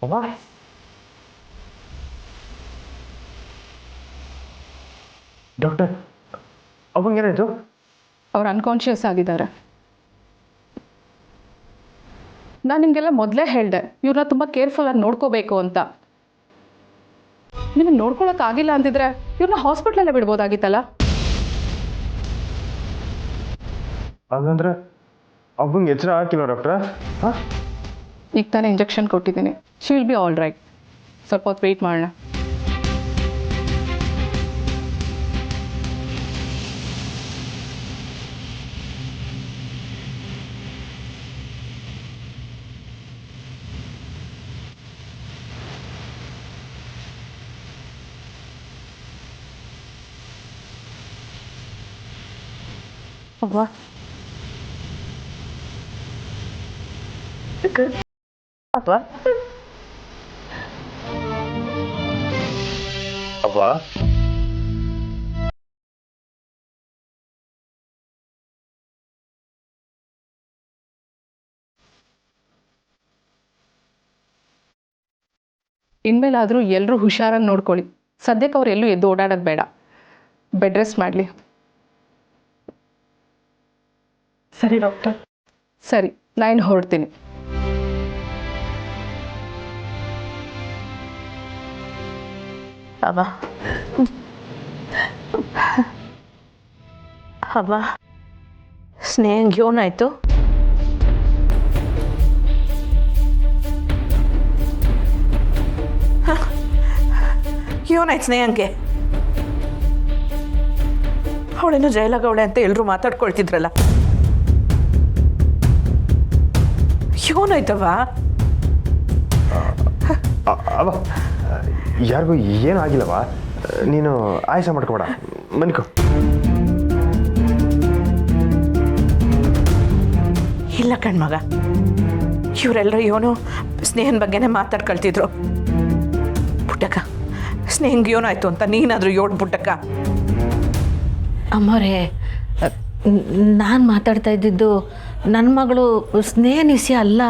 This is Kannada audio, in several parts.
ಅವ್ವ ಡಾಕ್ಟರ್ ಅವಂಗೇನಾಯ್ತು? ಅವ್ರು ಅನ್ಕಾನ್ಷಿಯಸ್ ಆಗಿದ್ದಾರೆ. ನಾನು ನಿಮಗೆಲ್ಲ ಮೊದಲೇ ಹೇಳಿದೆ ಇವ್ರನ್ನ ತುಂಬ ಕೇರ್ಫುಲ್ಲಾಗಿ ನೋಡ್ಕೋಬೇಕು ಅಂತ. ನಿಮಗೆ ನೋಡ್ಕೊಳಕ್ಕಾಗಿಲ್ಲ ಅಂತಿದ್ರೆ ಇವ್ರನ್ನ ಹಾಸ್ಪಿಟ್ಲಲ್ಲೇ ಬಿಡ್ಬೋದಾಗಿತ್ತಲ್ಲ. ಹಾಗಂದ್ರೆ ಅವಂಗೆ ಎಚ್ಚರ ಹಾಕಿಲ್ಲ ಡಾಕ್ಟ್ರ? ಹಾಂ, ಈಗ ತಾನೇ ಇಂಜೆಕ್ಷನ್ ಕೊಟ್ಟಿದ್ದೀನಿ. She will be all right. ಸ್ವಲ್ಪ ಹೊತ್ತು ವೆಯ್ಟ್ ಮಾಡೋಣ. ಅವ್ವ ಅವ್ವ ಅವ್ವ ಇನ್ಮೇಲಾದರೂ ಎಲ್ಲರೂ ಹುಷಾರಾಗಿ ನೋಡ್ಕೊಳ್ಳಿ. ಸದ್ಯಕ್ಕೆ ಅವ್ರು ಎಲ್ಲೂ ಎದ್ದು ಓಡಾಡೋದು ಬೇಡ. ಬೆಡ್ ರೆಸ್ಟ್ ಮಾಡಲಿ. ಸರಿ ಡಾಕ್ಟರ್. ಸರಿ, ನಾನು ಹೊರಡ್ತೀನಿ. ಅವ್ವ ಅವ್ವ ಸ್ನೇಹಂಗೆ ಏನಾಯ್ತು? ಏನಾಯ್ತು ಸ್ನೇಹಂಗೆ? ಅವಳೇನೋ ಜೈಲಾಗವಳೆ ಅಂತ ಎಲ್ಲರೂ ಮಾತಾಡ್ಕೊಳ್ತಿದ್ರಲ್ಲ, ಏನಾಯ್ತವ? ಅವ ಯಾರಿಗೂ ಏನೂ ಆಗಿಲ್ಲವ. ನೀನು ಆಯಾಸ ಮಾಡ್ಕೋಬೇಡ, ಮನಿಕೋ. ಇಲ್ಲ ಕಣ್ಮಗ, ಇವರೆಲ್ಲರೂ ಏನೋ ಸ್ನೇಹನ ಬಗ್ಗೆನೇ ಮಾತಾಡ್ಕೊಳ್ತಿದ್ರು. ಪುಟ್ಟಕ್ಕ, ಸ್ನೇಹಂಗೆ ಏನಾಯ್ತು ಅಂತ ನೀನಾದರೂ ಯೋಡ್ ಪುಟ್ಟಕ್ಕ. ಅಮ್ಮರೇ, ನಾನು ಮಾತಾಡ್ತಾ ಇದ್ದಿದ್ದು ನನ್ನ ಮಗಳು ಸ್ನೇಹ ನಿಸ್ಯ ಅಲ್ಲ.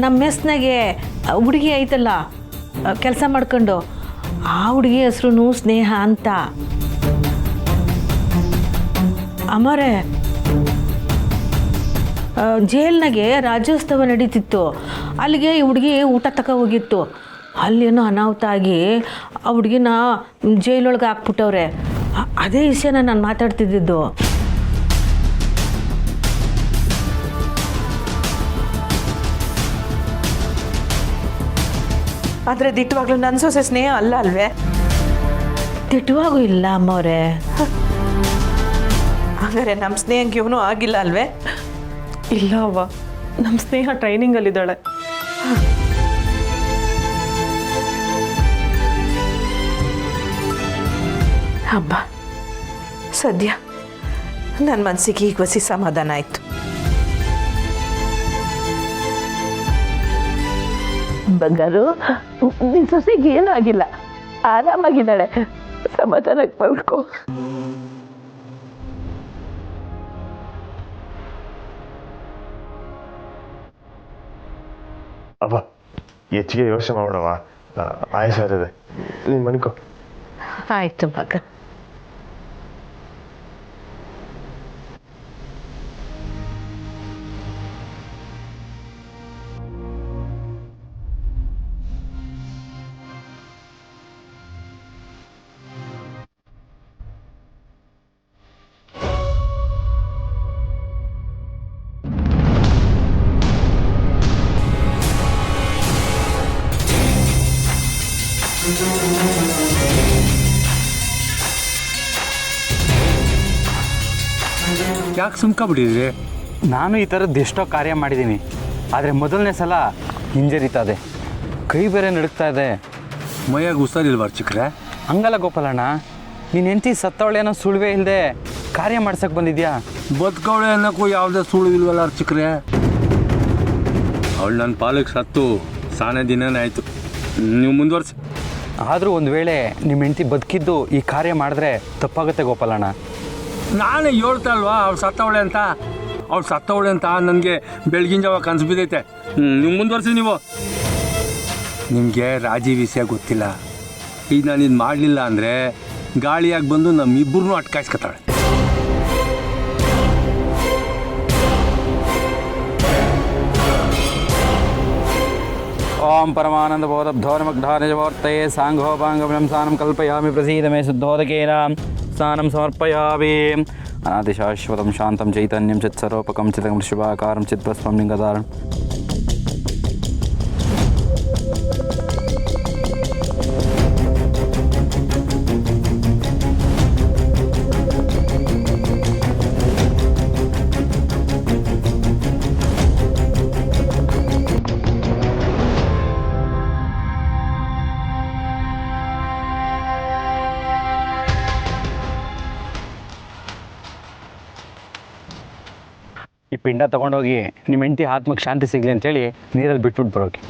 ನಮ್ಮ ಮೆಸ್ನಾಗೆ ಹುಡುಗಿ ಐತಲ್ಲ ಕೆಲಸ ಮಾಡ್ಕೊಂಡು, ಆ ಹುಡುಗಿ ಹೆಸ್ರು ಸ್ನೇಹ ಅಂತ. ಅಮ್ಮರೇ, ಜೈಲ್ನಾಗೆ ರಾಜ್ಯೋತ್ಸವ ನಡೀತಿತ್ತು. ಅಲ್ಲಿಗೆ ಈ ಹುಡುಗಿ ಊಟ ತಗೋ ಹೋಗಿತ್ತು. ಅಲ್ಲೇನೋ ಅನಾಹುತ ಆಗಿ ಆ ಹುಡುಗಿನ ಜೈಲೊಳಗೆ ಹಾಕ್ಬಿಟ್ಟವ್ರೆ. ಅದೇ ವಿಷಯನ ನಾನು ಮಾತಾಡ್ತಿದ್ದಿದ್ದು. ಆದರೆ ದಿಟ್ಟವಾಗ್ಲೂ ನನ್ನ ಸೊಸೆ ಸ್ನೇಹ ಅಲ್ಲ ಅಲ್ವೇ? ತಿಟ್ಟವಾಗೂ ಇಲ್ಲ ಅಮ್ಮವ್ರೆ. ಹಾಗಾದ್ರೆ ನಮ್ಮ ಸ್ನೇಹಂಗೆ ಇವನು ಆಗಿಲ್ಲ ಅಲ್ವೇ? ಇಲ್ಲ ಅವ್ವ, ನಮ್ಮ ಸ್ನೇಹ ಟ್ರೈನಿಂಗಲ್ಲಿದ್ದಾಳೆ. ಹಬ್ಬ, ಸದ್ಯ ನನ್ನ ಮನಸ್ಸಿಗೆ ಈಗ ವಸಿ ಸಮಾಧಾನ ಆಯಿತು. ಬಂಗಾರು, ನಿನ್ನ ಸೊಸೆಗೆ ಏನೂ ಆಗಿಲ್ಲ, ಆರಾಮಾಗಿದ್ದಾಳೆ. ಸಮಾಧಾನಕ್ಕೆ ಮಲ್ಕೋ. ಅವ್ವ ಹೆಚ್ಚಿಗೆ ಯೋಚನೆ ಮಾಡೋಣವ, ಆಯಾಸ ಆಗ್ತದೆ. ನೀನು ಮನಿಕೋ. ಆಯ್ತು ಮಗ. ಯಾಕೆ ಸುಮ್ಕೊಂಬಿಟ್ಟಿದ್ರಿ? ನಾನು ಈ ಥರದ್ದು ಎಷ್ಟೋ ಕಾರ್ಯ ಮಾಡಿದ್ದೀನಿ, ಆದರೆ ಮೊದಲನೇ ಸಲ ಹಿಂಜರಿತದೆ. ಕೈ ಬೇರೆ ನಡುಕ್ತಾ ಇದೆ. ಮೈಯಾಗ ಹುಷಾರಿಲ್ವಾ ಚಿಕ್ರೆ? ಹಂಗಲ್ಲ ಗೋಪಾಲಣ್ಣ, ನೀನು ಹೆಂಡತಿ ಸತ್ತವಳೇನೋ ಸುಳುವೇ ಇಲ್ಲದೆ ಕಾರ್ಯ ಮಾಡ್ಸಕ್ಕೆ ಬಂದಿದ್ಯಾ? ಬದುಕವಳೆ ಅನ್ನೋಕ್ಕೂ ಯಾವುದೇ ಸುಳ್ಳು ಇಲ್ವಲ್ಲ ಚಿಕ್ರೆ. ಅವಳು ನನ್ನ ಪಾಲಕ್ಕೆ ಸತ್ತು ಸಾನೇ ದಿನನೇ ಆಯಿತು. ನೀವು ಮುಂದುವರ್ಸಿ. ಆದರೂ ಒಂದು ವೇಳೆ ನಿಮ್ಮ ಹೆಂಡತಿ ಬದುಕಿದ್ದು ಈ ಕಾರ್ಯ ಮಾಡಿದ್ರೆ ತಪ್ಪಾಗುತ್ತೆ ಗೋಪಾಲಣ್ಣ. ನಾನೇ ಹೇಳ್ತಾ ಅಲ್ವಾ ಅವಳು ಸತ್ತವಳೆ ಅಂತ. ಅವಳು ಸತ್ತವಳೆ ಅಂತ ನನಗೆ ಬೆಳಗಿನ ಜಾವ ಕನಸು ಬಿದ್ದೈತೆ. ನೀವು ಮುಂದುವರ್ಸಿ. ನೀವು ನಿಮಗೆ ರಾಜಿ ವಿಷಯ ಗೊತ್ತಿಲ್ಲ. ಈಗ ನಾನು ಇದು ಮಾಡಲಿಲ್ಲ ಅಂದರೆ ಗಾಳಿಯಾಗಿ ಬಂದು ನಮ್ಮಿಬ್ಬರನ್ನೂ ಅಟ್ಕಾಯಿಸ್ಕೊತಾಳೆ. ಓಂ ಪರಮಾನಂದ ಬೋಧಬ್ಧೋರ್ಮಗ್ಧಾನಿಜವರ್ತಯೇ ಸಾಂಘೋಪಾಂಗಂ ಸ್ನಾನಂ ಕಲ್ಪಯಾಮಿ ಪ್ರಸೀದ ಮೇ ಶುದ್ಧೋದಕೇನ ಸ್ನಾನಂ ಸಮರ್ಪಯಾಮಿ. ಅನಾದಿಶಾಶ್ವತಂ ಶಾಂತಂ ಚೈತನ್ಯಂ ಚಿತ್ಸರೋಪಕಂ ಚಿತಂ ಶಿವಾಕಾರಂ ಚಿದ್ಭಸ್ಮಂ ಲಿಂಗಧಾರಂ. ಈ ಪಿಂಡ ತೊಗೊಂಡೋಗಿ ನಿಮ್ಮ ಹೆಂಡತಿ ಆತ್ಮಕ್ಕೆ ಶಾಂತಿ ಸಿಗಲಿ ಅಂತೇಳಿ ನೀರಲ್ಲಿ ಬಿಟ್ಬಿಟ್ಟು ಬರೋಕೆ.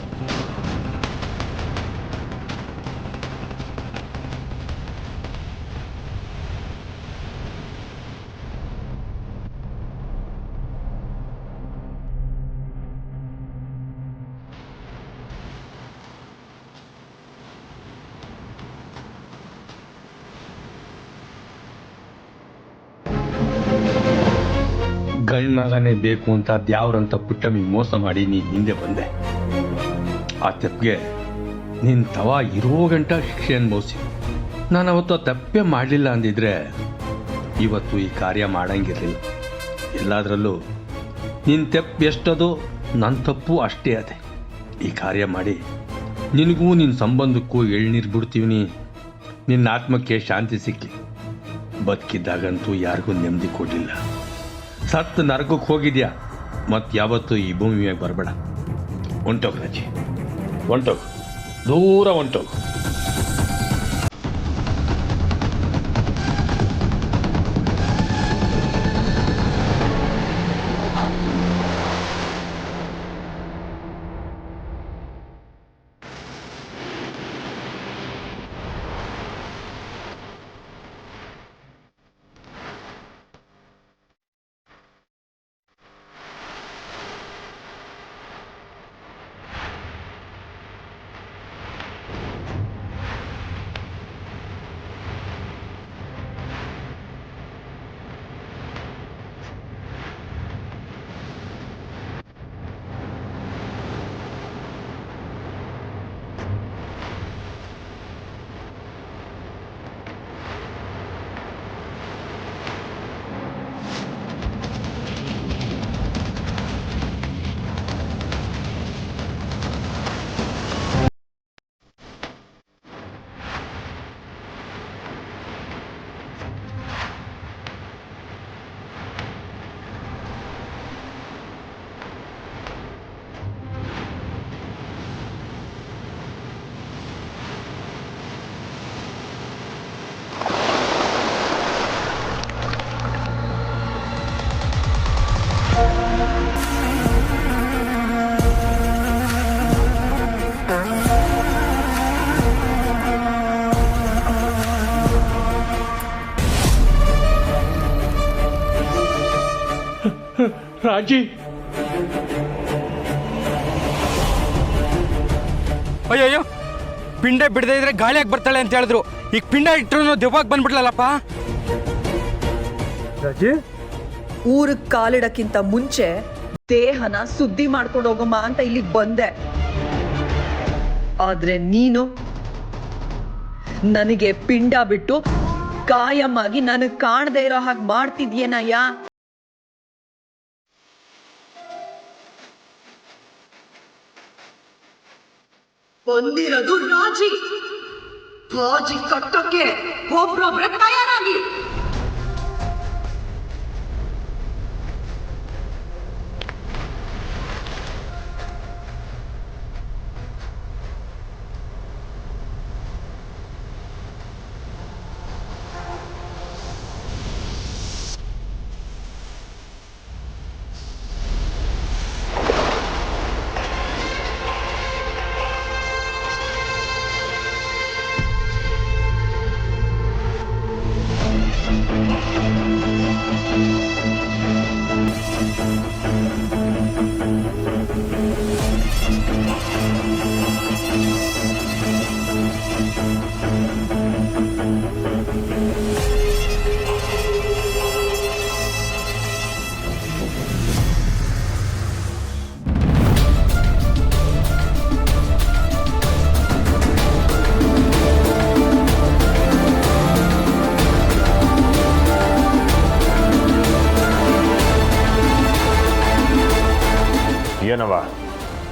ಗಂಡ್ಮಗನೇ ಬೇಕು ಅಂತ ಅದ್ಯಾವ್ರಂತ ಪುಟ್ಟಮಿಗೆ ಮೋಸ ಮಾಡಿ ನೀನು ಹಿಂದೆ ಬಂದೆ. ಆ ತಪ್ಪಿಗೆ ನಿನ್ನ ತವ ಇರೋ ಗಂಟ ಶಿಕ್ಷೆ ಅನುಭವಿಸಿ. ನಾನು ಅವತ್ತು ಆ ತಪ್ಪೇ ಮಾಡಲಿಲ್ಲ ಅಂದಿದ್ರೆ ಇವತ್ತು ಈ ಕಾರ್ಯ ಮಾಡಂಗಿರಲಿಲ್ಲ. ಎಲ್ಲದರಲ್ಲೂ ನಿನ್ನ ತಪ್ಪು ಎಷ್ಟದೋ ನನ್ನ ತಪ್ಪು ಅಷ್ಟೇ ಅದೇ. ಈ ಕಾರ್ಯ ಮಾಡಿ ನಿನಗೂ ನಿನ್ನ ಸಂಬಂಧಕ್ಕೂ ಎಳ್ನೀರು ಬಿಡ್ತೀವಿ. ನಿನ್ನ ಆತ್ಮಕ್ಕೆ ಶಾಂತಿ ಸಿಕ್ಕಿ. ಬದುಕಿದ್ದಾಗಂತೂ ಯಾರಿಗೂ ನೆಮ್ಮದಿ ಕೊಡಲಿಲ್ಲ. ಸತ್ತು ನರಕಕ್ಕೆ ಹೋಗಿದ್ಯಾ, ಮತ್ತು ಯಾವತ್ತೂ ಈ ಭೂಮಿ ಮ್ಯಾಗ ಬರಬೇಡ. ಹೊಂಟೋಗು ರಾಜಿ, ಹೊಂಟೋಗು, ದೂರ ಹೊಂಟೋಗು. ರಾಜಿ, ಅಯ್ಯಯ್ಯೋ, ಪಿಂಡ ಬಿಡದೇ ಇದ್ರೆ ಗಾಳಿಯಾಗಿ ಬರ್ತಾಳೆ ಅಂತ ಹೇಳಿದ್ರು. ಈಗ ಪಿಂಡ ಇಟ್ಟರು ದೆವ್ವಾಗಿ ಬಂದ್ಬಿಡ್ಲಲ್ಲಪ್ಪ. ರಾಜಿ, ಊರಿಗೆ ಕಾಲಿಡಕ್ಕಿಂತ ಮುಂಚೆ ದೇಹನ ಸುದ್ದಿ ಮಾಡ್ಕೊಂಡು ಹೋಗಮ್ಮ ಅಂತ ಇಲ್ಲಿಗೆ ಬಂದೆ. ಆದ್ರೆ ನೀನು ನನಗೆ ಪಿಂಡ ಬಿಟ್ಟು ಕಾಯಮ್ಮಾಗಿ ನನಗೆ ಕಾಣದೇ ಇರೋ ಹಾಗೆ ಮಾಡ್ತಿದ್ಯೇನಯ್ಯ. ಬಂದಿರೋದು ರಾಜಿ. ರಾಜಿ ಕಟ್ಟಕ್ಕೆ ಒಬ್ರೊಬ್ರೆ ತಯಾರಾಗಿ.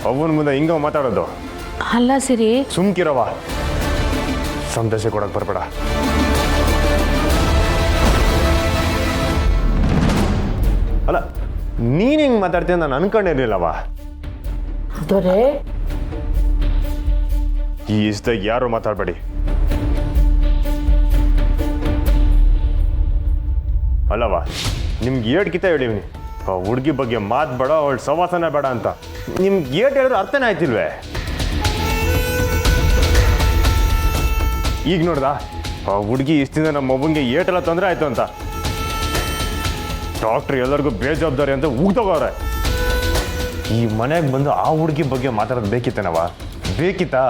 ಅವನ ಮುಂದೆ ಹಿಂಗ ಮಾತಾಡೋದು? ಅಲ್ಲ ಸಿರಿ, ಸುಮ್ಕಿರವ, ಸಂದೇಶ ಕೊಡಕ್ ಬರ್ಬೇಡ. ಅಲ್ಲ, ನೀನ್ ಹಿಂಗ್ ಮಾತಾಡ್ತೀಯ ನಾನು ಅನ್ಕೊಂಡಿರ್ಲಿಲ್ಲವ. ದೊರೆ, ಈ ಇಷ್ಟದಾಗ ಯಾರು ಮಾತಾಡ್ಬೇಡಿ. ಅಲ್ಲವ, ನಿಮ್ಗೆ ಏಟ್ಕಿತ ಹೇಳಿವ್ನಿ, ಆ ಹುಡುಗಿ ಬಗ್ಗೆ ಮಾತು ಬೇಡ, ಅವಳ ಸವಾಸನೆ ಬೇಡ ಅಂತ. ನಿಮ್ಗೆ ಏಟ್ ಹೇಳಿದ್ರೆ ಅರ್ಥನೇ ಆಯ್ತಿಲ್ವೇ? ಈಗ ನೋಡ್ದ, ಆ ಹುಡುಗಿ ಇಷ್ಟಿಂದ ನಮ್ಮ ಮಗುಂಗೆ ಏಟೆಲ್ಲ ತೊಂದರೆ ಆಯ್ತು ಅಂತ ಡಾಕ್ಟ್ರ್ ಎಲ್ಲರಿಗೂ ಬೇಜವಾಬ್ದಾರಿ ಅಂತ ಉಗ್ದೋಗವ್ರೆ. ಈ ಮನೆಗೆ ಬಂದು ಆ ಹುಡುಗಿ ಬಗ್ಗೆ ಮಾತಾಡೋದು ಬೇಕಿತ್ತೇನವ? ಬೇಕಿತ್ತಾ?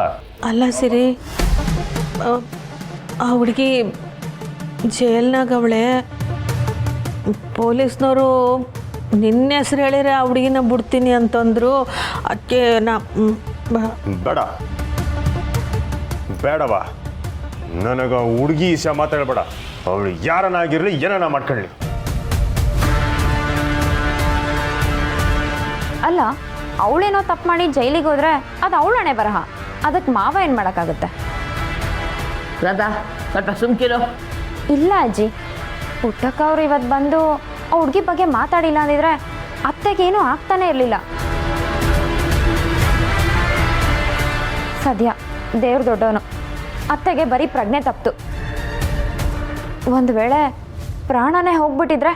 ಅಲ್ಲ ಸಿರಿ, ಆ ಹುಡುಗಿ ಜೈಲ್ನಾಗ ಅವಳೆ. ಪೊಲೀಸ್ನವರು ನಿನ್ನ ಹೆಸ್ರು ಹೇಳಿದ್ರೆ ಆ ಹುಡುಗಿನ ಬಿಡ್ತೀನಿ ಅಂತಂದ್ರು. ಅದಕ್ಕೆ ಬೇಡ ಬೇಡವ, ನನಗ ಹುಡುಗಿ ವಿಷಯ ಮಾತಾಡಬೇಡ. ಅವಳು ಯಾರನ್ನಾಗಿರ್ಲಿ, ಏನನ್ನ ಮಾಡ್ಕೊಳ್ಳಿ. ಅಲ್ಲ, ಅವಳೇನೋ ತಪ್ಪು ಮಾಡಿ ಜೈಲಿಗೆ ಹೋದ್ರೆ ಅದು ಅವಳಣೆ ಬರಹ. ಅದಕ್ಕೆ ಮಾವ ಏನು ಮಾಡೋಕ್ಕಾಗುತ್ತೆ? ರಾಧಾ, ಸ್ವಲ್ಪ ಸುಮ್ಕಿರೋ. ಇಲ್ಲ ಅಜ್ಜಿ, ಪುಟ್ಟಕ್ಕ ಅವ್ರು ಇವತ್ತು ಬಂದು ಆ ಹುಡುಗಿ ಬಗ್ಗೆ ಮಾತಾಡಿಲ್ಲ ಅಂದಿದ್ರೆ ಅತ್ತೆಗೇನೂ ಆಗ್ತಾನೆ ಇರಲಿಲ್ಲ. ಸದ್ಯ ದೇವ್ರ ದೊಡ್ಡವನು, ಅತ್ತೆಗೆ ಬರೀ ಪ್ರಜ್ಞೆ ತಪ್ತು. ಒಂದು ವೇಳೆ ಪ್ರಾಣನೇ ಹೋಗ್ಬಿಟ್ಟಿದ್ರೆ?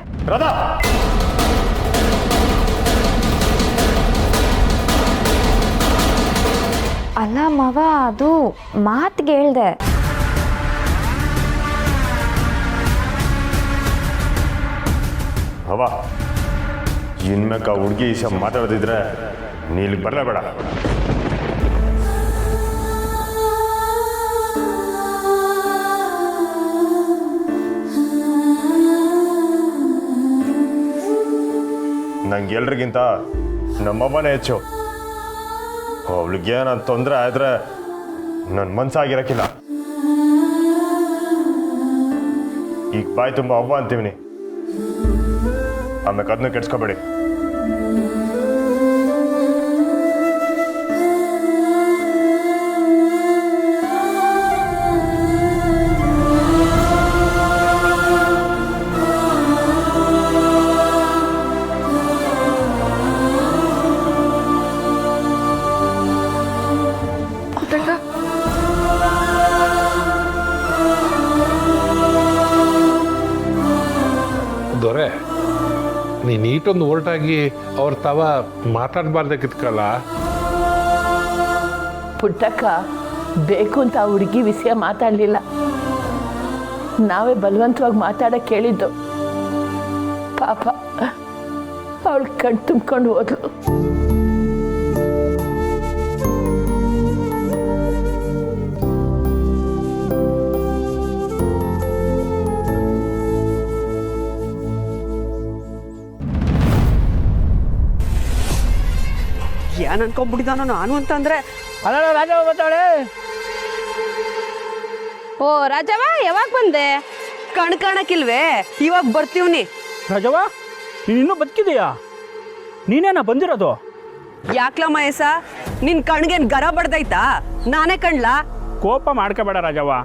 ಅಲ್ಲ ಮಾವ, ಅದು ಮಾತಿಗೆ ಹೇಳ್ದೆ. ಅವ, ಇನ್ಮೇಕ ಹುಡುಗಿ ವಿಷಯ ಮಾತಾಡೋದಿದ್ರೆ ನೀ ಇಲ್ಲಿ ಬರಲೇಬೇಡ. ನಂಗೆ ಎಲ್ರಿಗಿಂತ ನಮ್ಮಮ್ಮನೇ ಹೆಚ್ಚು. ಅವಳಿಗೆ ನಾನು ತೊಂದರೆ ಆದ್ರೆ ನನ್ನ ಮನ್ಸಾಗಿರಕ್ಕಿಲ್ಲ. ಈಗ ಬಾಯಿ ತುಂಬ ಅವ್ವ ಅಂತೀವಿನಿ, ಆಮೇಲೆ ಅದನ್ನ ಕೆಡ್ಸ್ಕೊಬೇಡಿ. ದೊರೆ, ನೀನು ನೀಟೊಂದು ಹೊರಟಾಗಿ ಅವ್ರ ತವ ಮಾತಾಡಬಾರ್ದಕ್ಕಿತ್ಕಲ್ಲ. ಪುಟ್ಟಕ್ಕ ಬೇಕು ಅಂತ ಆ ಹುಡುಗಿ ವಿಷಯ ಮಾತಾಡಲಿಲ್ಲ. ನಾವೇ ಬಲವಂತವಾಗಿ ಮಾತಾಡಕ್ಕೆ ಕೇಳಿದ್ದು. ಪಾಪ ಅವಳು ಕಣ್ ತುಂಬ್ಕೊಂಡು ಹೋದ್ಲು. ಏನ್ ಅನ್ಕೊಂಡ್ಬಿಟ್ಟಿದಾನೋ ನಾನು ಅಂತಂದ್ರೆ. ಅಲ್ಲ, ರಾಜ ಬರ್ತಾಳೆ. ಓ ರಾಜವ, ಯಾವಾಗ ಬಂದೆ? ಕಾಣಕ್ಕಿಲ್ವೇ? ಇವಾಗ ಬರ್ತೀವ್ನಿ. ರಾಜವ, ನೀನು ಇನ್ನೂ ಬದುಕಿದೆಯಾ? ನೀನೇನಾ ಬಂದಿರೋದು? ಯಾಕ್ಲ ಮಹೇಶ, ನಿನ್ ಕಣ್ಗೇನ್ ಗರ ಬಡ್ದೈತಾ? ನಾನೇ ಕಣ್ಲಾ? ಕೋಪ ಮಾಡ್ಕೋಬೇಡ ರಾಜವ್ವ.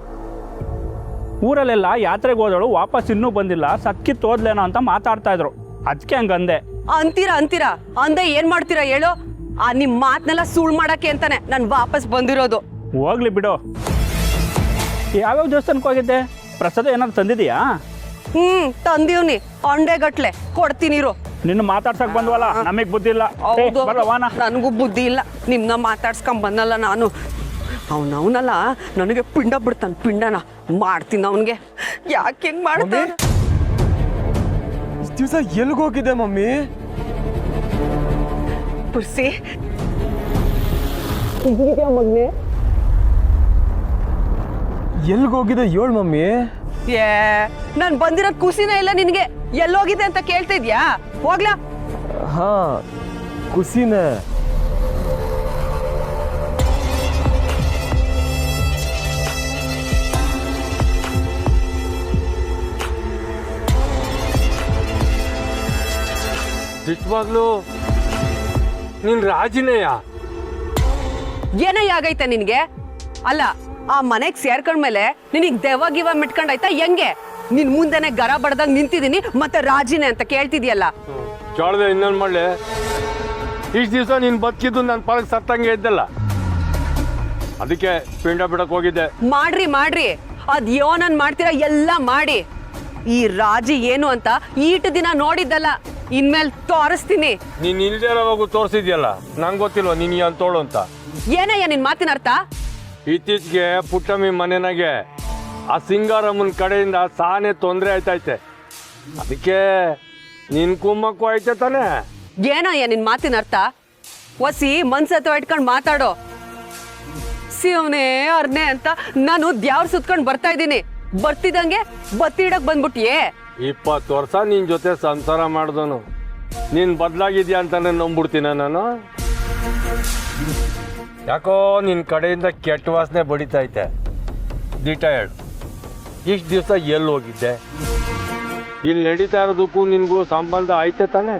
ಊರಲ್ಲೆಲ್ಲ ಯಾತ್ರೆಗೆ ಹೋದಳು, ವಾಪಸ್ ಇನ್ನೂ ಬಂದಿಲ್ಲ, ಸತ್ಕಿತ್ತು ಹೋದ್ಲೇನೋ ಅಂತ ಮಾತಾಡ್ತಾ ಇದ್ರು. ಅದಕ್ಕೆ ಹಂಗಂದೆ. ಅಂತೀರಾ ಅಂದೆ ಏನ್ ಮಾಡ್ತೀರಾ ಹೇಳು? ಆ ನಿಮ್ ಮಾತ್ನೆಲ್ಲ ಸುಳ್ಳು ಮಾಡಕ್ಕೆ ಅಂತಾನೆ ನಾನು ವಾಪಸ್ ಬಂದಿರೋದು. ಹೋಗ್ಲಿ ಬಿಡು. ಯಾವ್ಯಾವ ದೇವಸ್ಥಾನಕ್ಕೆ ಹೋಗಿದ್ದೆ? ಪ್ರಸಾದ ಏನಾದ್ರು ತಂದಿದೀಯಾ? ತಂದೀವ್ನಿ, ಅಂಡೆಗಟ್ಲೆ ಕೊಡ್ತೀನಿರು. ನಿನ್ನ ಮಾತಾಡ್ಸಕ್ ಬಂದ್ವಲ್ಲ, ನಮಗ್ ಬುದ್ಧಿ ಇಲ್ಲ. ನನಗೂ ಬುದ್ಧಿ ಇಲ್ಲ, ನಿಮ್ನ ಮಾತಾಡ್ಸ್ಕೊಂಡ್ ಬಂದಲ್ಲ ನಾನು. ಅವನಲ್ಲ ನನಗೆ ಪಿಂಡ ಬಿಡ್ತಾನೆ, ಪಿಂಡನ ಮಾಡ್ತೀನಿ ಅವನ್ಗೆ. ಯಾಕೆ ಹೆಂಗ್ ಮಾಡ್ತಾನೆ? ದಿವಸ ಎಲ್ಗೋಗಿದ್ದೆ ಮಮ್ಮಿ? ಪುರ್ಸಿ ಮಗ್ನೆ, ಎಲ್ಗೋಗಿದೆ ಏಳು ಮಮ್ಮಿ? ನಾನು ಬಂದಿರೋ ಖುಷಿನೇ ಇಲ್ಲ ನಿನ್ಗೆ. ಎಲ್ಲೋಗಿದೆ ಅಂತ ಕೇಳ್ತಿದ್ಯಾ? ಹೋಗ್ಲಾ? ಹಾ, ಖುಷಿನೇ. ನಿಜವಾಗ್ಲೂ ನೀನ್ ರಾಜಿನೇಯ? ಏನಯ್ಯ ಆಗೈತೆ ನಿನ್ಗೆ? ಅಲ್ಲ, ಆ ಮನೆಗ್ ಸೇರ್ಕೊಂಡ್ಮೇಲೆ ನಿನಗ್ ದೆವ್ವ ಗಿವ ಮಿಟ್ಕೊಂಡಾಯ್ತಾ ಹೆಂಗೆ? ನಿನ್ ಮುಂದೆನೆ ಗರ ಬಡ್ದಾಗ ನಿಂತಿದೀನಿ, ಮತ್ತೆ ರಾಜಿನೇ ಅಂತ ಕೇಳ್ತಿದ್ಯಲ್ಲ. ಕೇಳ್ದೆ ಇನ್ನೊಂದು ಮಾಡಲಿ, ಇಷ್ಟು ದಿವಸ ನೀನು ಬದುಕಿದ್ದು ನನ್ನ ಪಾಲಕ್ ಸತ್ತಂಗೆ ಇದ್ದಲ್ಲ, ಅದಕ್ಕೆ ಪಿಂಡ ಬಿಡಕ್ ಹೋಗಿದ್ದೆ. ಮಾಡ್ರಿ ಅದ್ ಯೋನನ್ ಮಾಡ್ತೀರಾ ಎಲ್ಲ ಮಾಡಿ. ಈ ರಾಜಿ ಏನು ಅಂತ ಈಟು ದಿನ ನೋಡಿದ್ದಲ್ಲ, ಇನ್ಮೇಲೆ ತೋರಿಸ್ತೀನಿ. ನೀನ್ ಇಲ್ದೇ ಇರೋವಾಗೂ ತೋರಿಸಿದ್ಯಲ್ಲ, ನಂಗೆ ಗೊತ್ತಿಲ್ವ ನೀನು ಏನು ತೋಳು ಅಂತ. ಏನಯ್ಯ ನಿನ್ ಮಾತಿನ ಅರ್ಥ? ಇತ್ತೀಚೆಗೆ ಪುಟ್ಟಮ್ಮಿ ಮನೆನಾಗೆ ಆ ಸಿಂಗಾರಮ್ಮನ ಕಡೆಯಿಂದ ಸಾನೆ ತೊಂದರೆ ಆಯ್ತೈತೆ, ಅದಕ್ಕೆ ನಿನ್ ಕುಮ್ಮಕ್ಕೂ ಐತೆ ತಾನೆ. ಏನಯ್ಯ ನಿನ್ ಮಾತಿನ ಅರ್ಥ? ಒಸಿ ಮನ್ಸತ್ವ ಇಟ್ಕೊಂಡು ಮಾತಾಡೋ. ಶಿವನೇ ಅರ್ನೆ ಅಂತ ನಾನು ದ್ಯಾವ್ರ ಸುತ್ಕೊಂಡು ಬರ್ತಾ ಇದ್ದೀನಿ, ಬರ್ತಿದಂಗೆ ಬತ್ತಿ ಇಡಕ್ ಬಂದ್ಬಿಟ್ಟಿಯೇ. 20 ವರ್ಷ ನಿನ್ ಜೊತೆ ಸಂಸಾರ ಮಾಡ್ದನು, ನೀನ್ ಬದಲಾಗಿದ್ಯಾ ಅಂತಾನೆ ನಂಬ್ಬಿಡ್ತೀನ ನಾನು. ಯಾಕೋ ನಿನ್ ಕಡೆಯಿಂದ ಕೆಟ್ಟ ವಾಸನೆ ಬಡಿತೈತೆ. ಡಿಟೈರ್ಡ್, ಇಷ್ಟು ದಿವಸ ಎಲ್ಲಿ ಹೋಗಿದ್ದೆ? ಇಲ್ಲಿ ನಡೀತಾ ಇರೋದಕ್ಕೂ ನಿನ್ಗೂ ಸಂಬಂಧ ಐತೆ ತಾನೆ?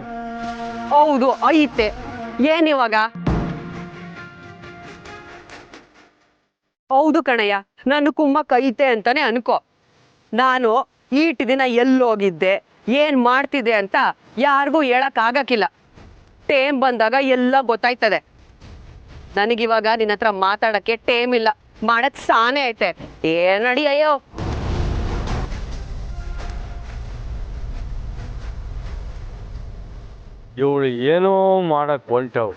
ಹೌದು ಐತೆ. ಏನಿವಾಗ? ಹೌದು ಕಣಯ್ಯ, ನಾನು ಕುಮ್ಮಕ್ಕ ಐತೆ ಅಂತಾನೆ ಅನ್ಕೋ. ನಾನು ಈಟ್ ದಿನ ಎಲ್ಲೋಗಿದ್ದೆ, ಏನ್ ಮಾಡ್ತಿದ್ದೆ ಅಂತ ಯಾರಿಗೂ ಹೇಳಕ್ ಆಗಕ್ಕಿಲ್ಲ. ಟೇಮ್ ಬಂದಾಗ ಎಲ್ಲ ಗೊತ್ತಾಯ್ತದೆ. ನನಗಿವಾಗ ನಿನ್ನ ಹತ್ರ ಮಾತಾಡಕ್ಕೆ ಟೇಮ್ ಇಲ್ಲ, ಮಾಡಕ್ ಸಾನೆ ಐತೆ. ಏನ್ ನಡಿ ಅಯ್ಯೋ. ಇವಳು ಏನೋ ಮಾಡಕ್ ಹೊಂಟವ್,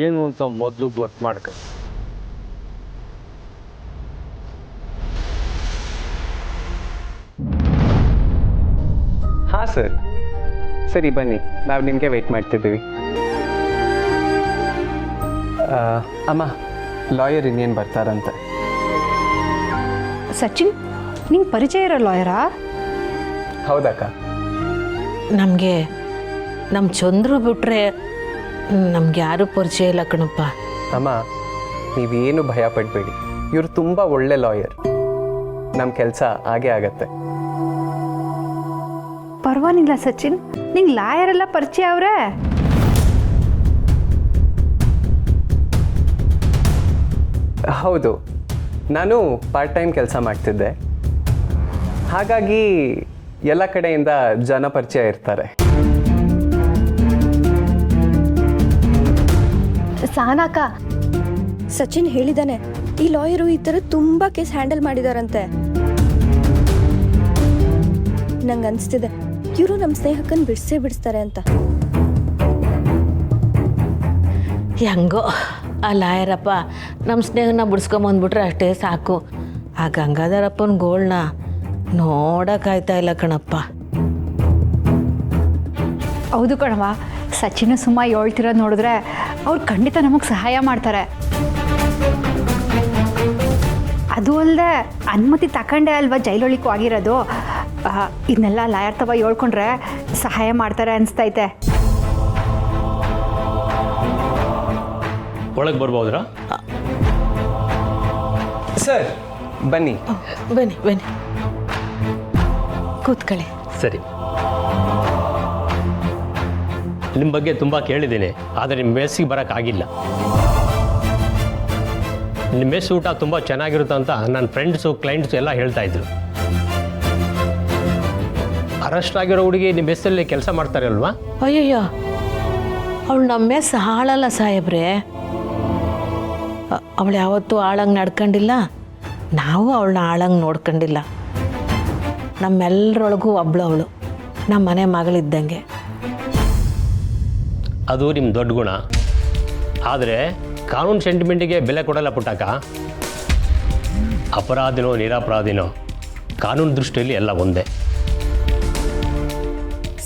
ಏನು ಅಂತ ಮೊದಲು ಗೊತ್ತು ಮಾಡ್ಕ. ಹಾಂ ಸರ್, ಸರಿ ಬನ್ನಿ, ನಾವು ನಿಮಗೆ ವೆಯ್ಟ್ ಮಾಡ್ತಿದ್ದೀವಿ. ಅಮ್ಮ, ಲಾಯರ್ ಇನ್ನೇನು ಬರ್ತಾರಂತೆ. ಸಚಿನ್, ನಿಂಗೆ ಪರಿಚಯ ಇರೋ ಲಾಯರಾ? ಹೌದಕ್ಕ. ನಮಗೆ ನಮ್ಮ ಚಂದ್ರು ಬಿಟ್ರೆ ನಮ್ಗೆ ಯಾರೂ ಪರಿಚಯ ಇಲ್ಲ ಕಣಪ್ಪ. ಅಮ್ಮ, ನೀವೇನು ಭಯ ಪಡಬೇಡಿ, ಇವರು ತುಂಬ ಒಳ್ಳೆ ಲಾಯರ್. ನಮ್ಮ ಕೆಲಸ ಹಾಗೇ ಆಗತ್ತೆ. ಪರವಾಗಿಲ್ಲ ಸಚಿನ್, ನಿಂಗೆ ಲಾಯರೆಲ್ಲ ಪರಿಚಯ ಅವ್ರೆ? ಹೌದು, ನಾನು ಪಾರ್ಟ್ ಟೈಮ್ ಕೆಲಸ ಮಾಡ್ತಿದ್ದೆ, ಹಾಗಾಗಿ ಎಲ್ಲ ಕಡೆಯಿಂದ ಜನ ಪರಿಚಯ ಇರ್ತಾರೆ. ಸಾನಾಕ, ಸಚಿನ್ ಹೇಳಿದಾನೆ ಈ ಲಾಯರು ಈ ಥರ ತುಂಬ ಕೇಸ್ ಹ್ಯಾಂಡಲ್ ಮಾಡಿದಾರಂತೆ. ನಂಗೆ ಅನಿಸ್ತಿದೆ ಇವರು ನಮ್ಮ ಸ್ನೇಹಕ್ಕನ್ನು ಬಿಡಿಸ್ತಾರೆ ಅಂತ. ಹೆಂಗೋ ಆ ಲಾಯರಪ್ಪ ನಮ್ಮ ಸ್ನೇಹನ ಬಿಡಿಸ್ಕೊಂಬಂದ್ಬಿಟ್ರೆ ಅಷ್ಟೇ ಸಾಕು. ಆ ಗಂಗಾಧರಪ್ಪನ ಗೋಳನ್ನ ನೋಡೋಕ್ಕಾಯ್ತಾ ಇಲ್ಲ ಕಣಪ್ಪ. ಹೌದು ಕಣವ, ಸಚಿನ ಸುಮ್ಮ ಹೇಳ್ತಿರೋದು ನೋಡಿದ್ರೆ ಅವ್ರು ಖಂಡಿತ ನಮಗೆ ಸಹಾಯ ಮಾಡ್ತಾರೆ. ಅದು ಅಲ್ಲದೆ ಅನುಮತಿ ತಗೊಂಡೆ ಅಲ್ವಾ ಜೈಲೊಳಿಗೂ ಆಗಿರೋದು. ಇದನ್ನೆಲ್ಲ ಲಾಯರ್ ತವ ಹೇಳ್ಕೊಂಡ್ರೆ ಸಹಾಯ ಮಾಡ್ತಾರೆ ಅನಿಸ್ತೈತೆ. ಒಳಗೆ ಬರ್ಬೋದ್ರಾ ಸರ್? ಬನ್ನಿ ಬನ್ನಿ ಬನ್ನಿ, ಕೂತ್ಕೊಳ್ಳಿ. ಸರಿ, ನಿಮ್ಮ ಬಗ್ಗೆ ತುಂಬ ಕೇಳಿದ್ದೀನಿ, ಆದರೆ ನಿಮ್ಮ ಮೆಸ್ಸಿಗೆ ಬರೋಕ್ಕಾಗಿಲ್ಲ. ನಿಮ್ಮ ಮೆಸ್ ಊಟ ತುಂಬ ಚೆನ್ನಾಗಿರುತ್ತೆ ಅಂತ ನನ್ನ ಫ್ರೆಂಡ್ಸು ಕ್ಲೈಂಟ್ಸು ಎಲ್ಲ ಹೇಳ್ತಾಯಿದ್ರು. ಅರೆಸ್ಟ್ ಆಗಿರೋ ಹುಡುಗಿ ನಿಮ್ಮ ಮೆಸ್ಸಲ್ಲಿ ಕೆಲಸ ಮಾಡ್ತಾರೆ ಅಲ್ವಾ? ಅಯ್ಯಯ್ಯೋ, ಅವಳು ನಮ್ಮ ಮೆಸ್ ಹಾಳಲ್ಲ ಸಾಹೇಬ್ರೆ. ಅವಳು ಯಾವತ್ತೂ ಆಳಂಗೆ ನಡ್ಕೊಂಡಿಲ್ಲ, ನಾವು ಅವಳನ್ನ ಆಳಂಗೆ ನೋಡ್ಕೊಂಡಿಲ್ಲ. ನಮ್ಮೆಲ್ಲರೊಳಗೂ ಒಬ್ಳು ಅವಳು, ನಮ್ಮ ಮನೆ ಮಗಳಿದ್ದಂಗೆ. ಅದು ನಿಮ್ಮ ದೊಡ್ಡ ಗುಣ. ಆದರೆ ಕಾನೂನು ಸೆಂಟಿಮೆಂಟಿಗೆ ಬೆಲೆ ಕೊಡಲ್ಲ ಪುಟ್ಟಕ್ಕ. ಅಪರಾಧಿನೋ ನಿರಪರಾಧಿನೋ ಕಾನೂನು ದೃಷ್ಟಿಯಲ್ಲಿ ಎಲ್ಲ ಒಂದೇ.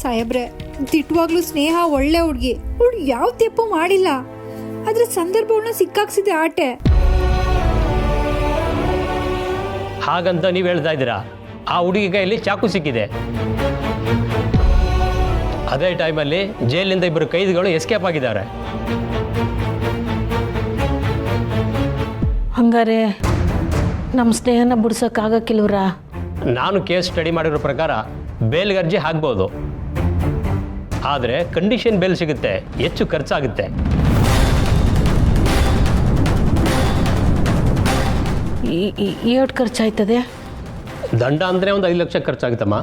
ಸಾಹೇಬ್ರೆ, ತಿಟ್ಟುವಾಗ್ಲೂ ಸ್ನೇಹ ಒಳ್ಳೆ ಹುಡುಗಿ, ಅವಳು ಯಾವ ತಪ್ಪು ಮಾಡಿಲ್ಲ, ಆದ್ರೆ ಸಂದರ್ಭವನ್ನ ಸಿಕ್ಕಾಕ್ಸಿದೆ ಆಟೆ. ಹಾಗಂತ ನೀವು ಹೇಳ್ತಾ ಇದ್ದೀರಾ? ಆ ಹುಡುಗಿ ಕೈಯಲ್ಲಿ ಚಾಕು ಸಿಕ್ಕಿದೆ. ಅದೇ ಟೈಮಲ್ಲಿ ಜೈಲಿನಿಂದ ಇಬ್ಬರು ಕೈದಿಗಳು ಎಸ್ಕೇಪ್ ಆಗಿದ್ದಾರೆ. ಹಂಗಾರೆ ನಮ್ಮ ಸ್ನೇಹನ ಬಿಡ್ಸೋಕ್ಕಾಗಕ್ಕಿಲ್ವ್ರ? ನಾನು ಕೇಸ್ ಸ್ಟಡಿ ಮಾಡಿರೋ ಪ್ರಕಾರ ಬೇಲ್ಗೆ ಅರ್ಜಿ ಹಾಕ್ಬೋದು, ಆದರೆ ಕಂಡೀಷನ್ ಬೇಲ್ ಸಿಗುತ್ತೆ, ಹೆಚ್ಚು ಖರ್ಚಾಗುತ್ತೆ. ಎಷ್ಟು ಖರ್ಚಾಯ್ತದೆ? ದಂಡ ಅಂದರೆ ಒಂದು 5 ಲಕ್ಷ ಖರ್ಚಾಗುತ್ತಮ್ಮ.